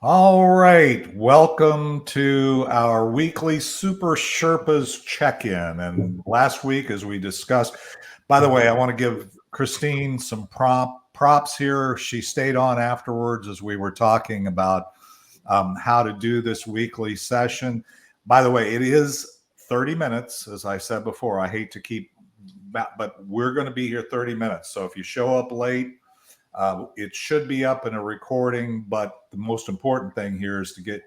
All right, welcome to our weekly Super Sherpas check-in. And last week, as we discussed, by the way, I want to give Christine some props here. She stayed on afterwards as we were talking about how to do this weekly session. By the way, it is 30 minutes, as I said before. I hate to keep, but we're going to be here 30 minutes. So if you show up late, it should be up in a recording, but the most important thing here is to get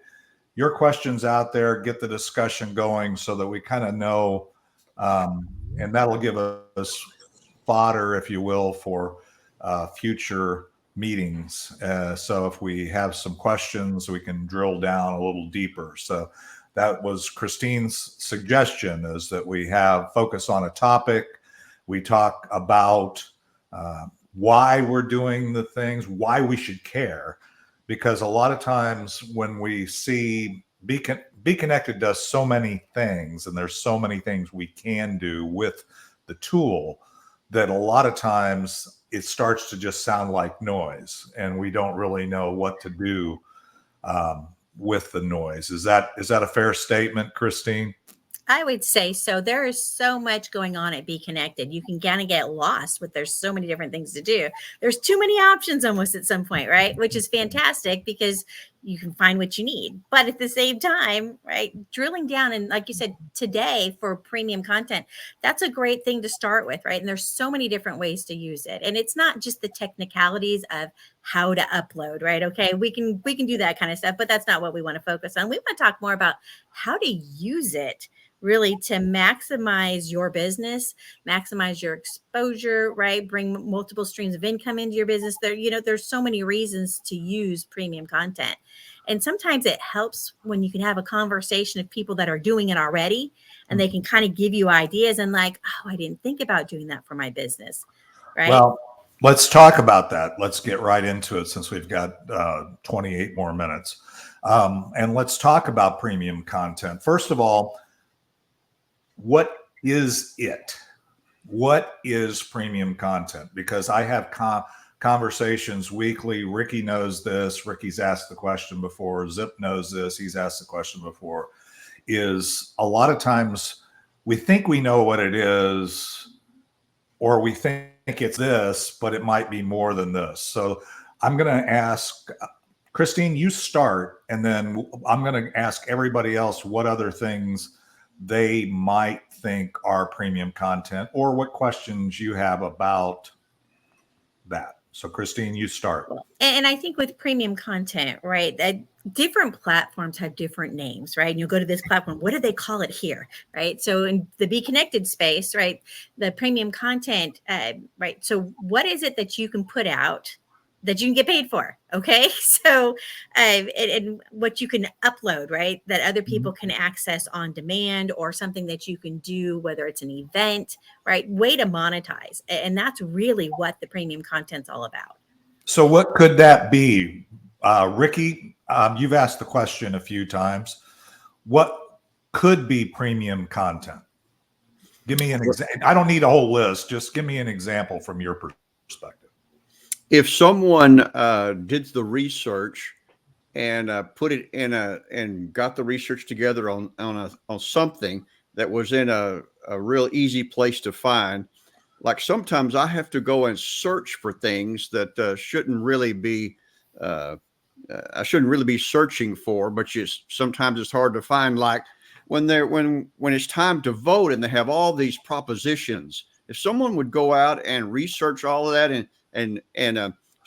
your questions out there, get the discussion going so that we kind of know, and that'll give us fodder, if you will, for future meetings. So if we have some questions, we can drill down a little deeper. So that was Christine's suggestion, is that we have focus on a topic. We talk about why we're doing the things, why we should care. Because a lot of times when we see BeeKonnected does so many things, and there's so many things we can do with the tool, that a lot of times it starts to just sound like noise, and we don't really know what to do with the noise. Is that a fair statement, Christine? I would say so. There is so much going on at BeeKonnected. You can kind of get lost with there's so many different things to do. There's too many options almost at some point, right? Which is fantastic because you can find what you need. But at the same time, right, drilling down and like you said today for premium content, that's a great thing to start with, right? And there's so many different ways to use it. And it's not just the technicalities of how to upload, right? Okay, we can do that kind of stuff, but that's not what we want to focus on. We want to talk more about how to use it really to maximize your business, maximize your exposure, right? Bring multiple streams of income into your business. There's so many reasons to use premium content. And sometimes it helps when you can have a conversation of people that are doing it already and they can kind of give you ideas and like, oh, I didn't think about doing that for my business, right? Well, let's talk about that. Let's get right into it since we've got 28 more minutes. And let's talk about premium content. First of all, what is it? What is premium content? Because I have conversations weekly. Ricky knows this. Ricky's asked the question before. Zip knows this. He's asked the question before. Is a lot of times we think we know what it is, or we think it's this, but it might be more than this. So I'm going to ask Christine, you start, and then I'm going to ask everybody else what other things they might think are premium content, or what questions you have about that. So Christine, you start. And I think with premium content, right, that different platforms have different names, right? And you'll go to this platform, what do they call it here, right? So in the BeeKonnected space, right, the premium content, right? So what is it that you can put out that you can get paid for? Okay, so and what you can upload, right, that other people can access on demand, or something that you can do, whether it's an event, right, way to monetize. And that's really what the premium content's all about. So what could that be? Ricky, you've asked the question a few times. What could be premium content? Give me an example. I don't need a whole list. Just give me an example from your perspective. If someone did the research and put it in and got the research together on something that was in a real easy place to find, like sometimes I have to go and search for things that shouldn't really be I shouldn't really be searching for, but sometimes it's hard to find. Like when it's time to vote and they have all these propositions. If someone would go out and research all of that and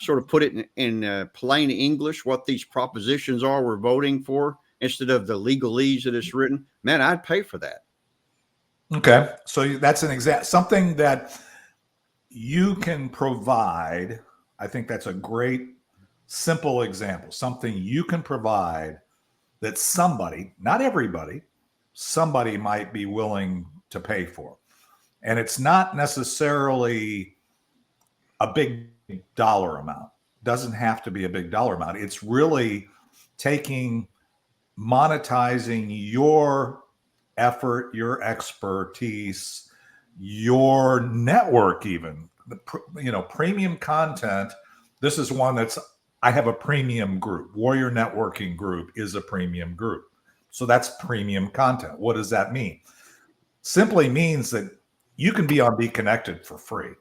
sort of put it in plain English, what these propositions are we're voting for, instead of the legalese that it's written, man, I'd pay for that. Okay, so that's an example, something that you can provide. I think that's a great, simple example. Something you can provide that somebody, not everybody, somebody might be willing to pay for. And it's not necessarily a big dollar amount. Doesn't have to be a big dollar amount. It's really monetizing your effort, your expertise, your network, even. Premium content. This is one that's I have a premium group. Warrior Networking Group is a premium group. So that's premium content. What does that mean? Simply means that you can be on BeeKonnected for free.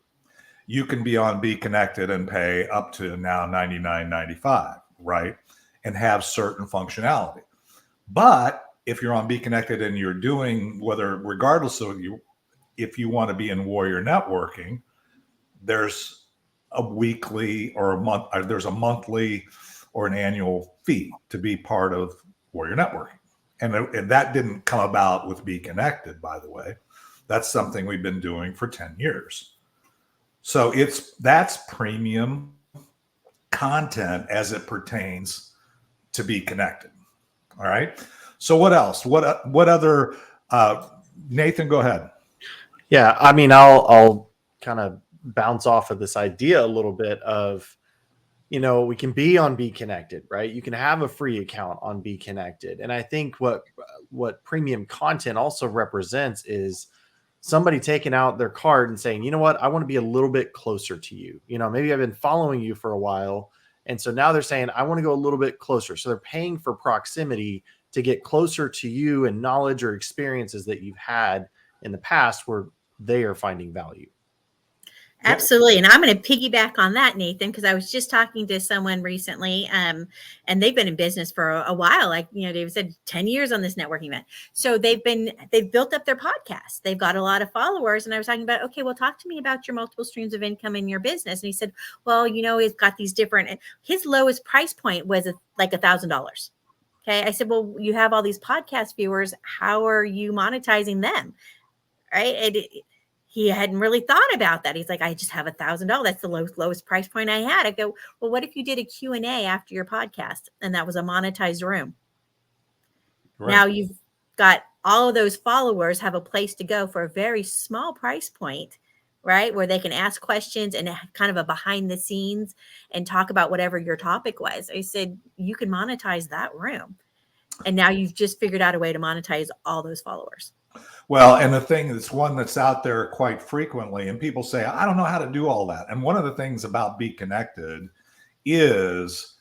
You can be on BeeKonnected and pay up to now $99.95, right? And have certain functionality. But if you're on BeeKonnected and you're doing, regardless of if you want to be in Warrior Networking, there's a weekly or there's a monthly or an annual fee to be part of Warrior Networking. And that didn't come about with BeeKonnected, by the way. That's something we've been doing for 10 years. So that's premium content as it pertains to BeeKonnected. All right. So what else? What other? Nathan, go ahead. Yeah, I mean, I'll kind of bounce off of this idea a little bit of, we can be on BeeKonnected, right? You can have a free account on BeeKonnected, and I think what premium content also represents is somebody taking out their card and saying, you know what, I want to be a little bit closer to you. Maybe I've been following you for a while, and so now they're saying, I want to go a little bit closer. So they're paying for proximity to get closer to you and knowledge or experiences that you've had in the past where they are finding value. Absolutely. And I'm going to piggyback on that, Nathan, because I was just talking to someone recently, and they've been in business for a while. Like, David said, 10 years on this networking event. So they've built up their podcast. They've got a lot of followers. And I was talking about, okay, well, talk to me about your multiple streams of income in your business. And he said, well, he's got these different, his lowest price point was like $1,000. Okay. I said, well, you have all these podcast viewers. How are you monetizing them? Right. And he hadn't really thought about that. He's like, I just have $1,000. That's the lowest price point I had. I go, well, what if you did a Q&A after your podcast and that was a monetized room? Right. Now you've got all of those followers have a place to go for a very small price point, right? Where they can ask questions and kind of a behind the scenes and talk about whatever your topic was. I said, you can monetize that room. And now you've just figured out a way to monetize all those followers. Well, and the thing that's one that's out there quite frequently, and people say, I don't know how to do all that. And one of the things about BeeKonnected is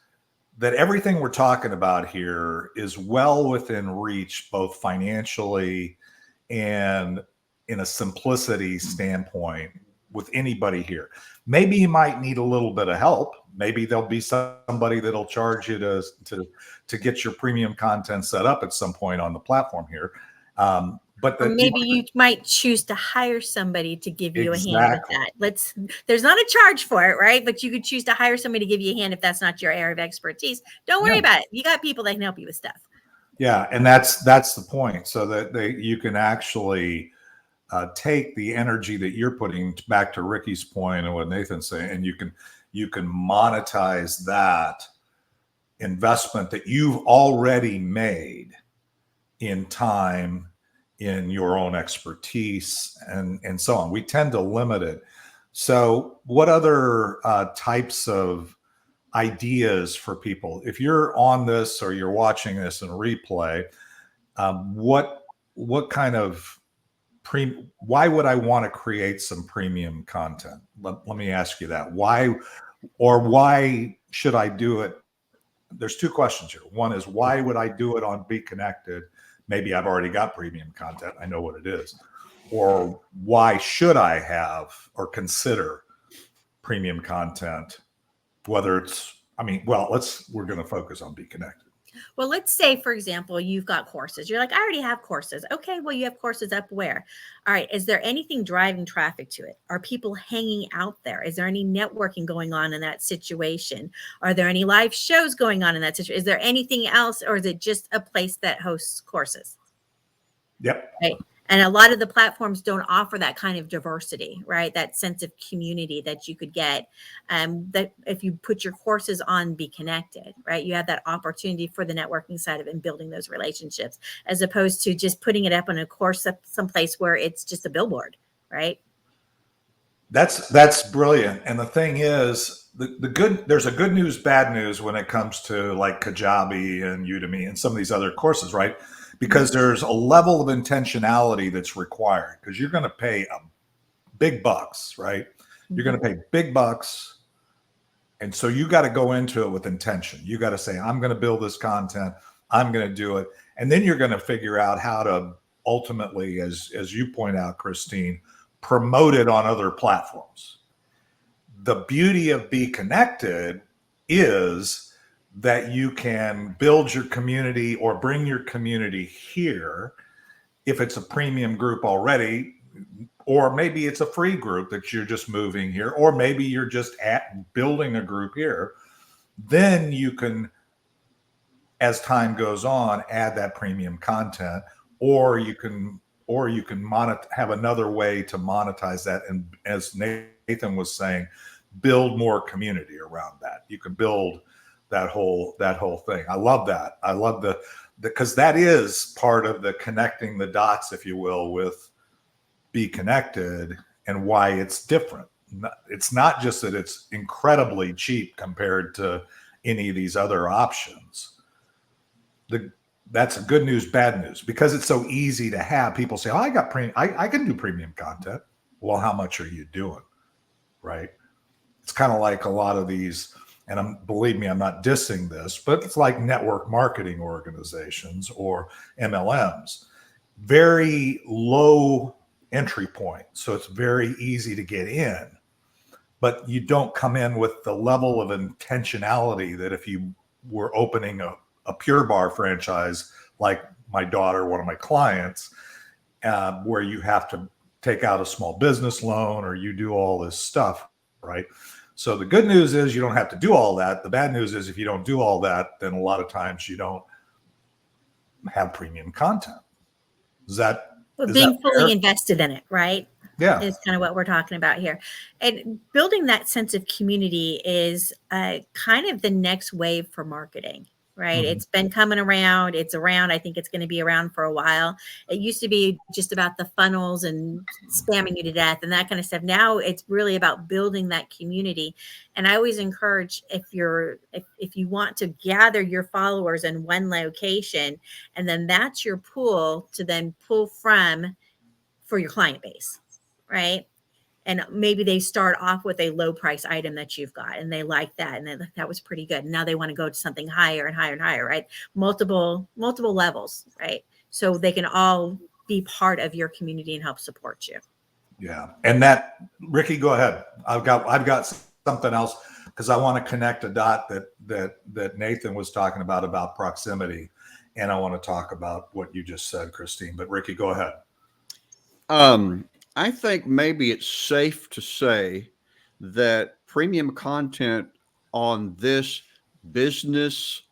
that everything we're talking about here is well within reach, both financially and in a simplicity standpoint with anybody here. Maybe you might need a little bit of help. Maybe there'll be somebody that'll charge you to get your premium content set up at some point on the platform here. But maybe you might choose to hire somebody to give you a hand with that. There's not a charge for it, right? But you could choose to hire somebody to give you a hand if that's not your area of expertise. Don't worry about it. You got people that can help you with stuff. Yeah, and that's the point. So that you can actually take the energy that you're putting, back to Ricky's point and what Nathan's saying, and you can monetize that investment that you've already made in time, in your own expertise, and so on. We tend to limit it. So what other types of ideas for people, if you're on this or you're watching this in replay, what kind of why would I want to create some premium content? Let me ask you that. Why should I do it? There's two questions here. One is, why would I do it on BeeKonnected? Maybe I've already got premium content. I know what it is. Or why should I have or consider premium content? Whether it's, we're going to focus on BeeKonnected. Well, let's say, for example, you've got courses. You're like, I already have courses. Okay, well, you have courses up where? All right, is there anything driving traffic to it? Are people hanging out there? Is there any networking going on in that situation? Are there any live shows going on in that situation? Is there anything else, or is it just a place that hosts courses? Yep. Right. And a lot of the platforms don't offer that kind of diversity, right? That sense of community that you could get, that if you put your courses on BeeKonnected, right? You have that opportunity for the networking side of it and building those relationships, as opposed to just putting it up on a course someplace where it's just a billboard, right? That's brilliant. And the thing is, there's a good news, bad news when it comes to like Kajabi and Udemy and some of these other courses, right? Because there's a level of intentionality that's required, because you're going to pay big bucks, right? You're going to pay big bucks, And so you got to go into it with intention. You got to say, I'm going to build this content. I'm going to do it. And then you're going to figure out how to ultimately, as you point out, Christine, promote it on other platforms. The beauty of BeeKonnected is that you can build your community or bring your community here if it's a premium group already, or maybe it's a free group that you're just moving here, or maybe you're just building a group here. Then you can, as time goes on, add that premium content, or you can have another way to monetize that. And as Nathan was saying, build more community around that. You can build that whole thing. I love that. I love because that is part of the connecting the dots, if you will, with BeeKonnected and why it's different. It's not just that it's incredibly cheap compared to any of these other options. That's a good news, bad news, because it's so easy to have. People say, "Oh, I got premium. I can do premium content." Well, how much are you doing? Right? It's kind of like a lot of these, and believe me, I'm not dissing this, but it's like network marketing organizations or MLMs. Very low entry point, so it's very easy to get in, but you don't come in with the level of intentionality that if you were opening a Pure Bar franchise, like my daughter, one of my clients, where you have to take out a small business loan or you do all this stuff, right? So the good news is you don't have to do all that. The bad news is if you don't do all that, then a lot of times you don't have premium content. Being fully invested in it, right? Yeah. Is kind of what we're talking about here. And building that sense of community is kind of the next wave for marketing, right? Mm-hmm. It's been coming around. It's around. I think it's going to be around for a while. It used to be just about the funnels and spamming you to death and that kind of stuff. Now it's really about building that community. And I always encourage if you want to gather your followers in one location, and then that's your pool to then pull from for your client base, right? And maybe they start off with a low price item that you've got and they like that. And that was pretty good. Now they want to go to something higher and higher and higher, right? Multiple levels, right? So they can all be part of your community and help support you. Yeah. And that, Ricky, go ahead. I've got something else because I want to connect a dot that Nathan was talking about proximity. And I want to talk about what you just said, Christine, but Ricky, go ahead. I think maybe it's safe to say that premium content on this business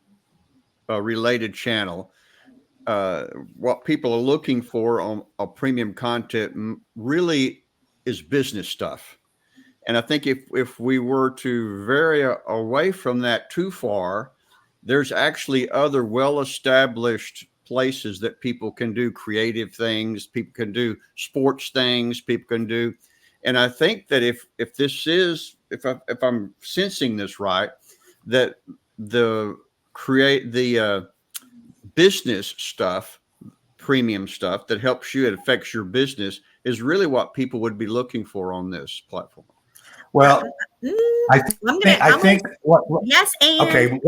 related channel, what people are looking for on a premium content really is business stuff. And I think if we were to vary away from that too far, there's actually other well-established places that people can do creative things, people can do sports things, people can do. And I think that if I'm sensing this right, that the business stuff, premium stuff that helps you, it affects your business, is really what people would be looking for on this platform. Well, I think yes, and okay.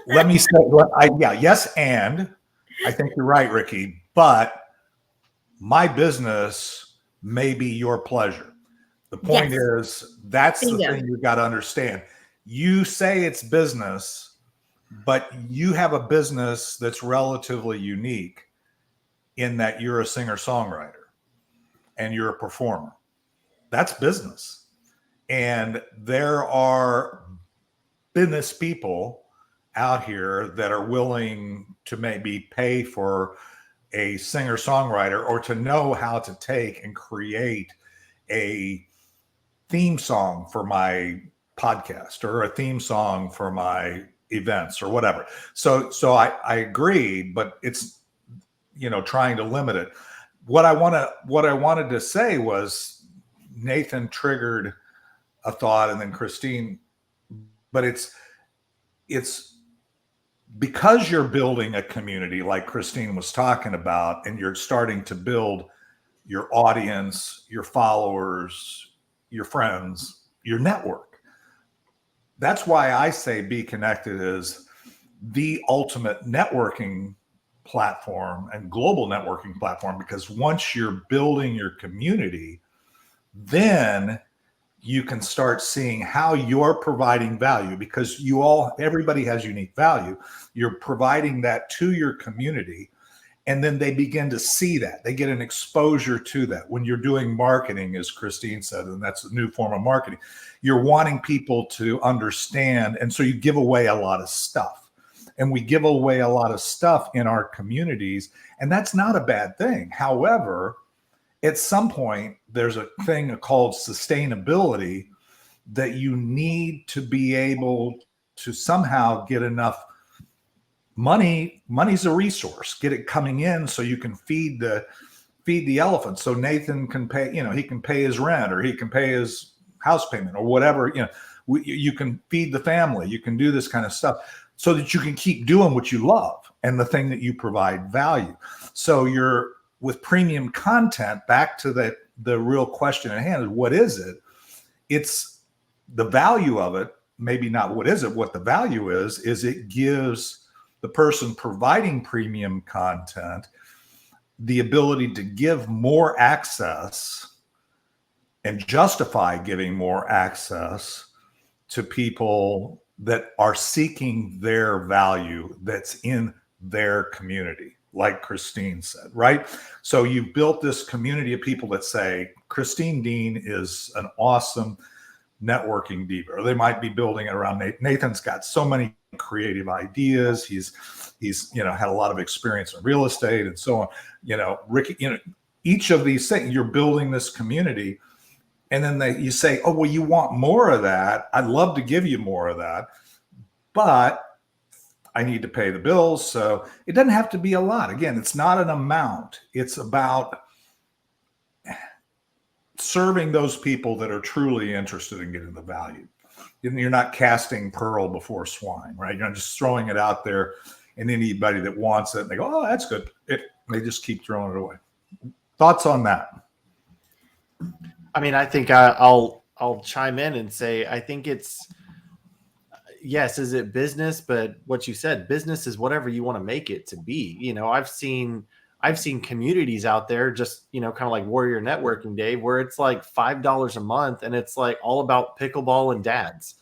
Let me say, yes, and I think you're right, Ricky. But my business may be your pleasure. The point is that's the thing you got to understand. You say it's business, but you have a business that's relatively unique in that you're a singer-songwriter and you're a performer. That's business. And there are business people out here that are willing to maybe pay for a singer-songwriter or to know how to take and create a theme song for my podcast or a theme song for my events or whatever. So I agree, but it's, trying to limit it. What I wanted to say was Nathan triggered a thought and then Christine, but it's because you're building a community like Christine was talking about, and you're starting to build your audience, your followers, your friends, your network. that's why I say BeeKonnected is the ultimate networking platform and global networking platform, because once you're building your community, then you can start seeing how you're providing value, because everybody has unique value. You're providing that to your community, and then they begin to see that. They get an exposure to that. When you're doing marketing, as Christine said, and that's a new form of marketing, you're wanting people to understand. And so you give away a lot of stuff. And we give away a lot of stuff in our communities, and that's not a bad thing. However, at some point, there's a thing called sustainability, that you need to be able to somehow get enough money. Money's a resource. Get it coming in so you can feed the elephant. So Nathan can pay, he can pay his rent, or he can pay his house payment, or whatever. You can feed the family. You can do this kind of stuff so that you can keep doing what you love and the thing that you provide value. So you're with premium content. Back to the real question at hand is, what is it? It's the value of it. Maybe not what is it. What the value is it gives the person providing premium content the ability to give more access and justify giving more access to people that are seeking their value that's in their community, like Christine said, right? So you've built this community of people that say, Christine Dean is an awesome networking diva, or they might be building it around Nathan's got so many creative ideas. He's had a lot of experience in real estate and so on. Ricky, each of these things, you're building this community, and then you say, oh, well, you want more of that. I'd love to give you more of that, but I need to pay the bills. So it doesn't have to be a lot. Again, it's not an amount. It's about serving those people that are truly interested in getting the value. You're not casting pearl before swine, right? You're not just throwing it out there, and anybody that wants it, they go, oh, that's good. They just keep throwing it away. Thoughts on that? I mean, I think I'll chime in and say, I think it's, yes, is it business? But what you said, business is whatever you want to make it to be. I've seen communities out there, just, kind of like Warrior Networking Day, where it's like $5 a month, and it's like all about pickleball and dads,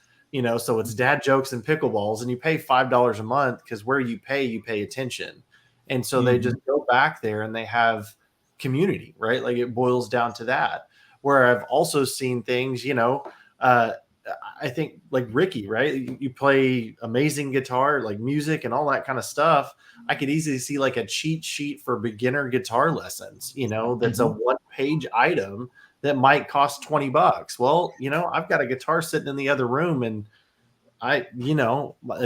so it's dad jokes and pickleballs, and you pay $5 a month because where you pay attention. And so they just go back there and they have community, right? Like it boils down to that. Where I've also seen things, I think like Ricky, right? You play amazing guitar, like music and all that kind of stuff. I could easily see like a cheat sheet for beginner guitar lessons, that's a one-page item that might cost $20. Well, I've got a guitar sitting in the other room, and a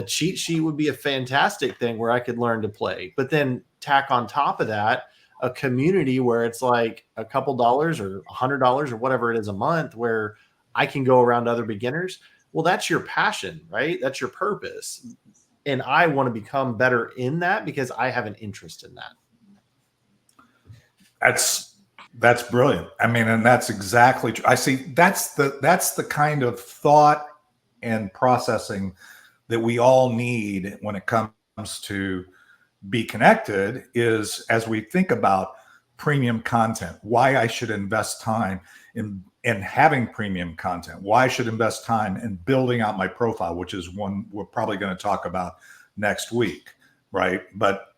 cheat sheet would be a fantastic thing where I could learn to play. But then tack on top of that a community where it's like a couple dollars or $100 or whatever it is a month, where I can go around other beginners. Well, that's your passion, right? That's your purpose. And I want to become better in that because I have an interest in that. That's brilliant. I mean, and that's exactly true. I see that's the kind of thought and processing that we all need when it comes to BeeKonnected, is as we think about premium content, why I should invest time in having premium content, why I should invest time in building out my profile, which is one we're probably going to talk about next week, right? But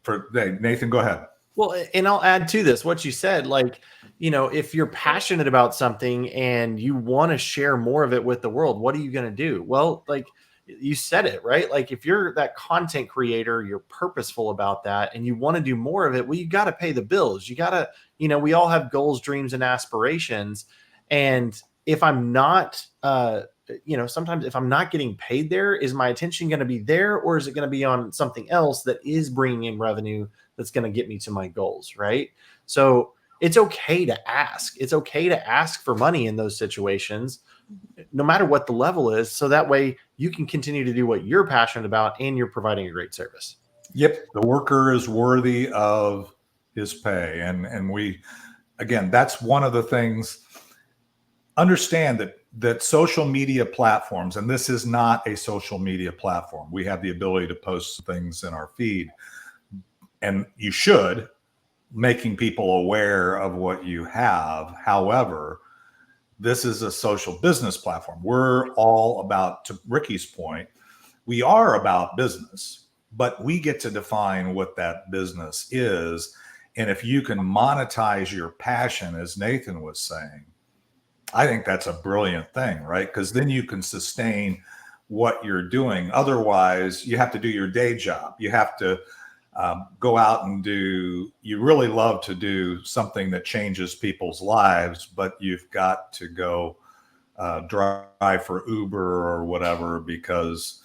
for Nathan, go ahead. Well, and I'll add to this what you said, like, if you're passionate about something and you want to share more of it with the world, what are you going to do? Well, like you said it, right? Like if you're that content creator, you're purposeful about that and you want to do more of it, well, you got to pay the bills. You got to, we all have goals, dreams, and aspirations. And if I'm not, sometimes if I'm not getting paid there, is my attention going to be there, or is it going to be on something else that is bringing in revenue that's going to get me to my goals, right? So it's okay to ask. It's okay to ask for money in those situations, no matter what the level is. So that way you can continue to do what you're passionate about and you're providing a great service. Yep. The worker is worthy of his pay. And we, again, that's one of the things understand that social media platforms, and this is not a social media platform. We have the ability to post things in our feed, and you should, making people aware of what you have. However, this is a social business platform. We're all about, to Ricky's point, we are about business, but we get to define what that business is. And if you can monetize your passion, as Nathan was saying, I think that's a brilliant thing, right? Because then you can sustain what you're doing. Otherwise, you have to do your day job. You have to go out and you really love to do something that changes people's lives, but you've got to go drive for Uber or whatever because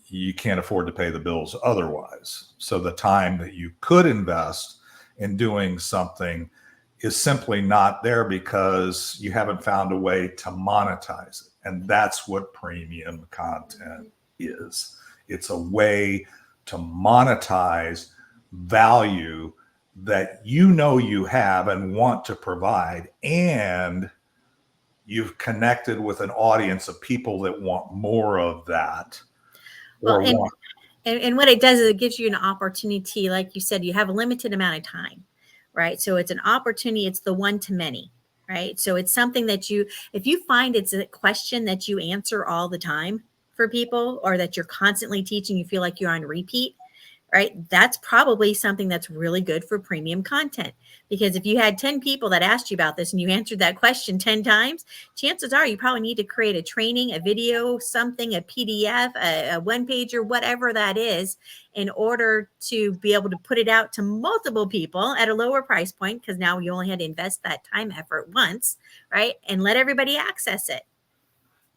you can't afford to pay the bills otherwise. So the time that you could invest in doing something is simply not there because you haven't found a way to monetize it. And that's what premium content is. It's a way to monetize value that you know you have and want to provide, and you've connected with an audience of people that want more of that. Well, and what it does is it gives you an opportunity, like you said, you have a limited amount of time, right? So it's an opportunity. It's the one to many, right? So it's something that if you find it's a question that you answer all the time for people, or that you're constantly teaching, you feel like you're on repeat, right? That's probably something that's really good for premium content. Because if you had 10 people that asked you about this and you answered that question 10 times, chances are you probably need to create a training, a video, something, a PDF, a one pager, whatever that is, in order to be able to put it out to multiple people at a lower price point, because now you only had to invest that time effort once, right? And let everybody access it.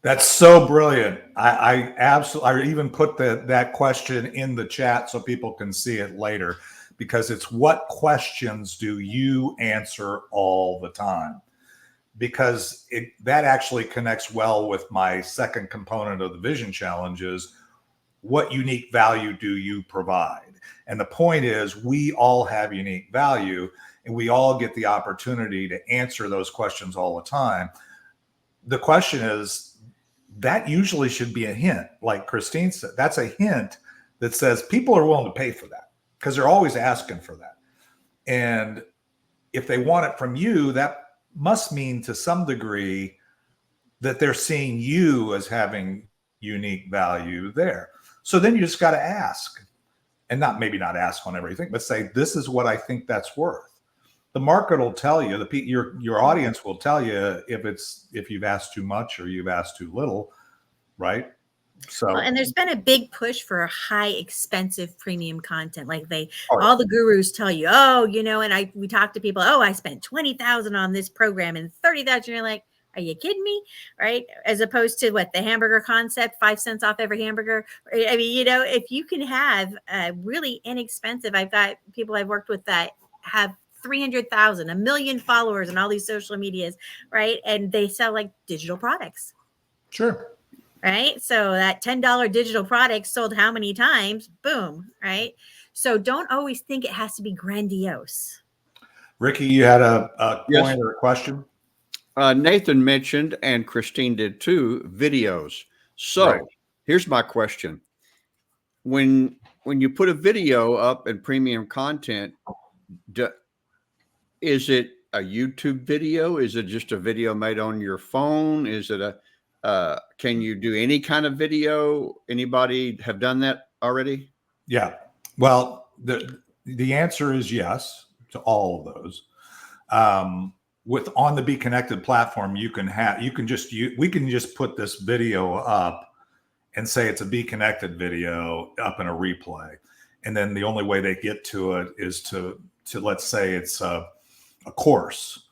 That's so brilliant. I absolutely, I even put that question in the chat so people can see it later, because it's what questions do you answer all the time? Because that actually connects well with my second component of the vision challenge is what unique value do you provide? And the point is we all have unique value and we all get the opportunity to answer those questions all the time. The question is, that usually should be a hint. Like Christine said, that's a hint that says people are willing to pay for that because they're always asking for that. And if they want it from you, that must mean to some degree that they're seeing you as having unique value there. So then you just got to ask, and maybe not ask on everything, but say, this is what I think that's worth. The market will tell you, your audience will tell you if you've asked too much or you've asked too little, right? So, well, and there's been a big push for high expensive premium content. Like all the gurus tell you, and we talk to people, I spent 20,000 on this program and 30,000. You're like, are you kidding me? Right? As opposed to the hamburger concept, 5 cents off every hamburger. I mean, if you can have really inexpensive, I've got people I've worked with that have 300,000, 1 million followers and all these social medias, right? And they sell digital products. Sure. Right? So that $10 digital product sold how many times? Boom, right? So don't always think it has to be grandiose. Ricky, you had a Yes. point or a question? Nathan mentioned, and Christine did too, videos. So Right. Here's my question. When you put a video up in premium content, is it a YouTube video? Is it just a video made on your phone? Is it can you do any kind of video? Anybody have done that already? Yeah. Well, the answer is yes to all of those. On the BeeKonnected platform, we can just put this video up and say it's a BeeKonnected video up in a replay. And then the only way they get to it is to let's say it's a course.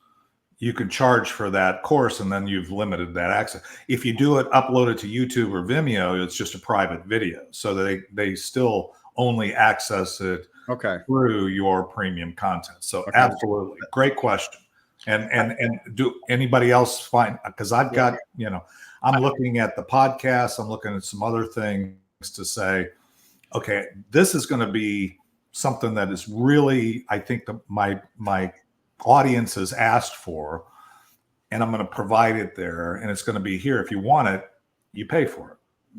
You can charge for that course and then you've limited that access. If you do it, upload it to YouTube or Vimeo, it's just a private video. So they still only access it through your premium content. So absolutely. Great question. And do anybody else find, because I've got, I'm looking at the podcast, I'm looking at some other things to say, okay, this is going to be something that is really, I think my audience has asked for. and I'm going to provide it there, and it's going to be here. If you want it, you pay for it.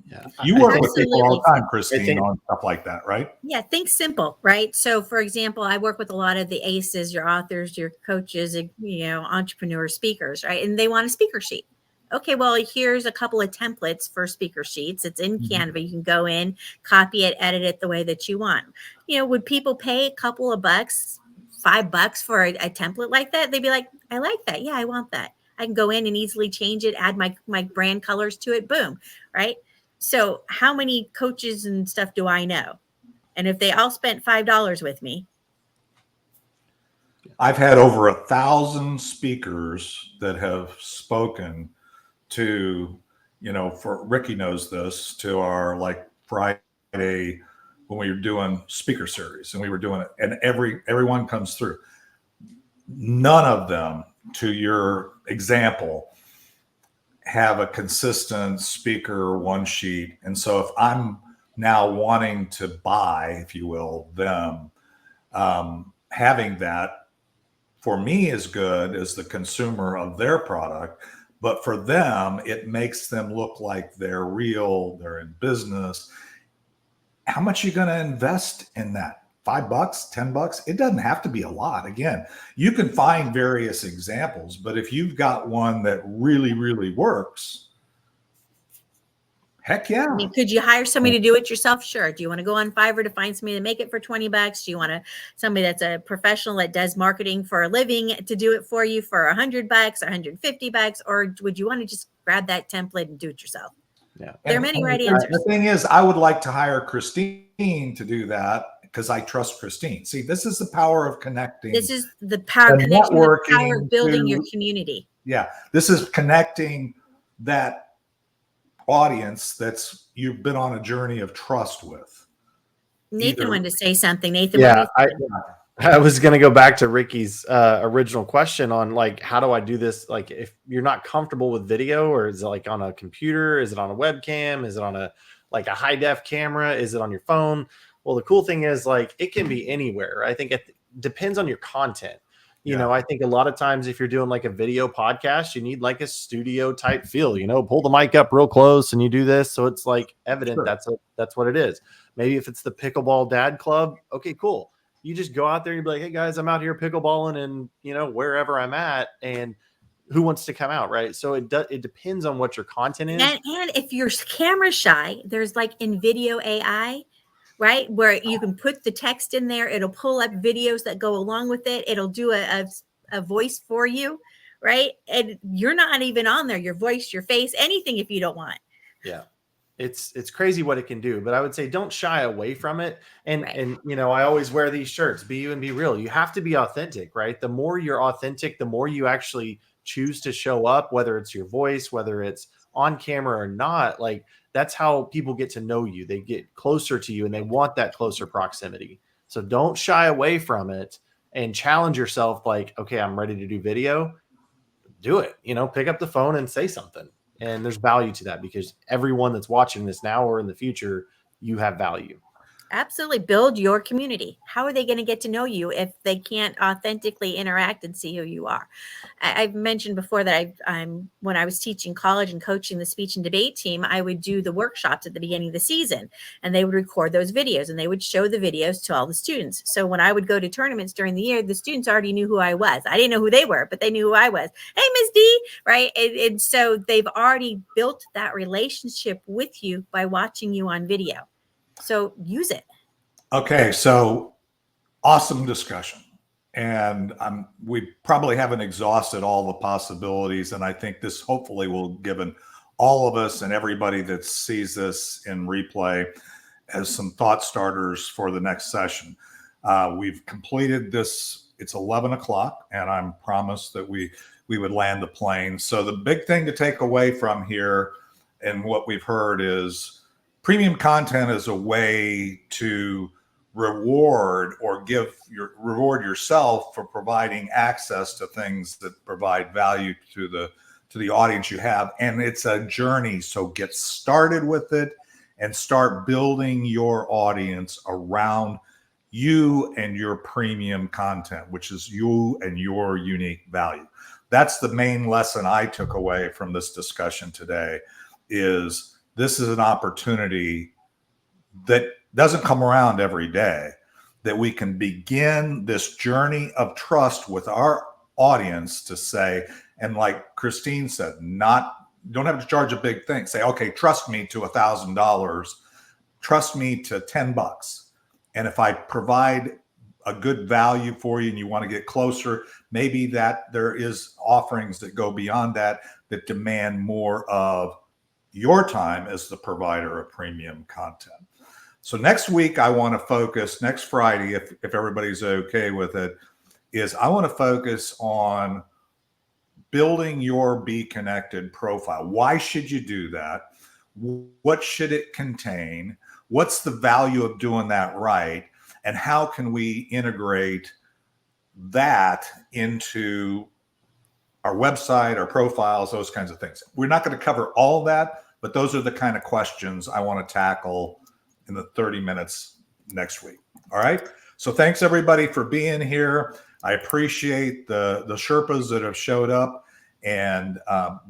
Yeah. You work with people all the time, Christine, think- on stuff like that, right? Yeah, think simple, right? So, for example, I work with a lot of the ACEs, your authors, your coaches, entrepreneurs, speakers, right? And they want a speaker sheet. Okay, well, here's a couple of templates for speaker sheets. It's in Canva. You can go in, copy it, edit it the way that you want. Would people pay a couple of bucks, $5 for a template like that? They'd be like, I like that. Yeah, I want that. I can go in and easily change it, add my brand colors to it. Boom, right? So how many coaches and stuff do I know? And if they all spent $5 with me, I've had over 1,000 speakers that have spoken to, for Ricky knows this, to our like Friday when we were doing speaker series, and we were doing it, and everyone comes through. None of them, to your example, have a consistent speaker one sheet. And so if I'm now wanting to buy, if you will, them, having that for me is good as the consumer of their product, but for them, it makes them look like they're real, they're in business. How much are you going to invest in that? $5, $10? It doesn't have to be a lot. Again, you can find various examples, but if you've got one that really, really works, heck yeah. I mean, could you hire somebody to do it yourself? Sure. Do you want to go on Fiverr to find somebody to make it for $20? Do you want somebody that's a professional that does marketing for a living to do it for you for $100 or $150? Or would you want to just grab that template and do it yourself? Yeah. There are many right answers. The thing is, I would like to hire Christine to do that because I trust Christine. See, this is the power of connecting. This is the power of connection, the power of building your community. Yeah. This is connecting that audience that's you've been on a journey of trust with. Nathan wanted to say something. Nathan, yeah, I was going to go back to Ricky's original question on like, how do I do this? Like, if you're not comfortable with video, or is it like on a computer? Is it on a webcam? Is it on a high def camera? Is it on your phone? Well, the cool thing is like, it can be anywhere. I think it depends on your content. You know, I think a lot of times if you're doing like a video podcast, you need like a studio type feel, pull the mic up real close and you do this. So it's like evident. Sure. That's what it is. Maybe if it's the pickleball dad club. Okay, cool. You just go out there and you be like, hey guys, I'm out here pickleballing and, wherever I'm at, and who wants to come out. Right. So it depends on what your content is. And if you're camera shy, there's like in video AI, right? Where you can put the text in there. It'll pull up videos that go along with it. It'll do a voice for you, right? And you're not even on there, your voice, your face, anything if you don't want. Yeah. It's crazy what it can do, but I would say don't shy away from it. And, I always wear these shirts, be you and be real. You have to be authentic, right? The more you're authentic, the more you actually choose to show up, whether it's your voice, whether it's on camera or not. Like, that's how people get to know you. They get closer to you and they want that closer proximity. So don't shy away from it and challenge yourself. Like, okay, I'm ready to do video. Do it, pick up the phone and say something. And there's value to that because everyone that's watching this now or in the future, you have value. Absolutely. Build your community. How are they going to get to know you if they can't authentically interact and see who you are? I've mentioned before that when I was teaching college and coaching the speech and debate team, I would do the workshops at the beginning of the season, and they would record those videos and they would show the videos to all the students. So when I would go to tournaments during the year, the students already knew who I was. I didn't know who they were, but they knew who I was. Hey, Ms. D, right? And so they've already built that relationship with you by watching you on video. So use it. Okay, so awesome discussion. And we probably haven't exhausted all the possibilities. And I think this hopefully will give all of us and everybody that sees this in replay as some thought starters for the next session. We've completed this. It's 11 o'clock, and I'm promised that we would land the plane. So the big thing to take away from here and what we've heard is premium content is a way to reward yourself for providing access to things that provide value to the audience you have. And it's a journey. So get started with it and start building your audience around you and your premium content, which is you and your unique value. that's the main lesson I took away from this discussion today. Is this is an opportunity that doesn't come around every day, that we can begin this journey of trust with our audience to say, and like Christine said, don't have to charge a big thing. Say, okay, trust me to $1,000, trust me to $10. And if I provide a good value for you and you want to get closer, maybe that there is offerings that go beyond that, that demand more of your time as the provider of premium content. So next week, I want to focus, next Friday, if everybody's okay with it, is I want to focus on building your BeeKonnected profile. Why should you do that? What should it contain? What's the value of doing that right? And how can we integrate that into our website, our profiles, those kinds of things? We're not going to cover all that, but those are the kind of questions I want to tackle in the 30 minutes next week. All right. So thanks everybody for being here. I appreciate the Sherpas that have showed up, and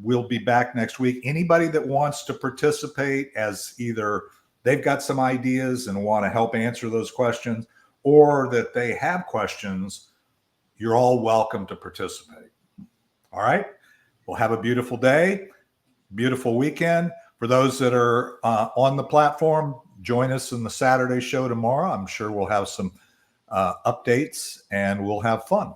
we'll be back next week. Anybody that wants to participate, as either they've got some ideas and want to help answer those questions, or that they have questions, you're all welcome to participate. All right. We'll have a beautiful day, beautiful weekend. For those that are on the platform, join us in the Saturday show tomorrow. I'm sure we'll have some updates and we'll have fun.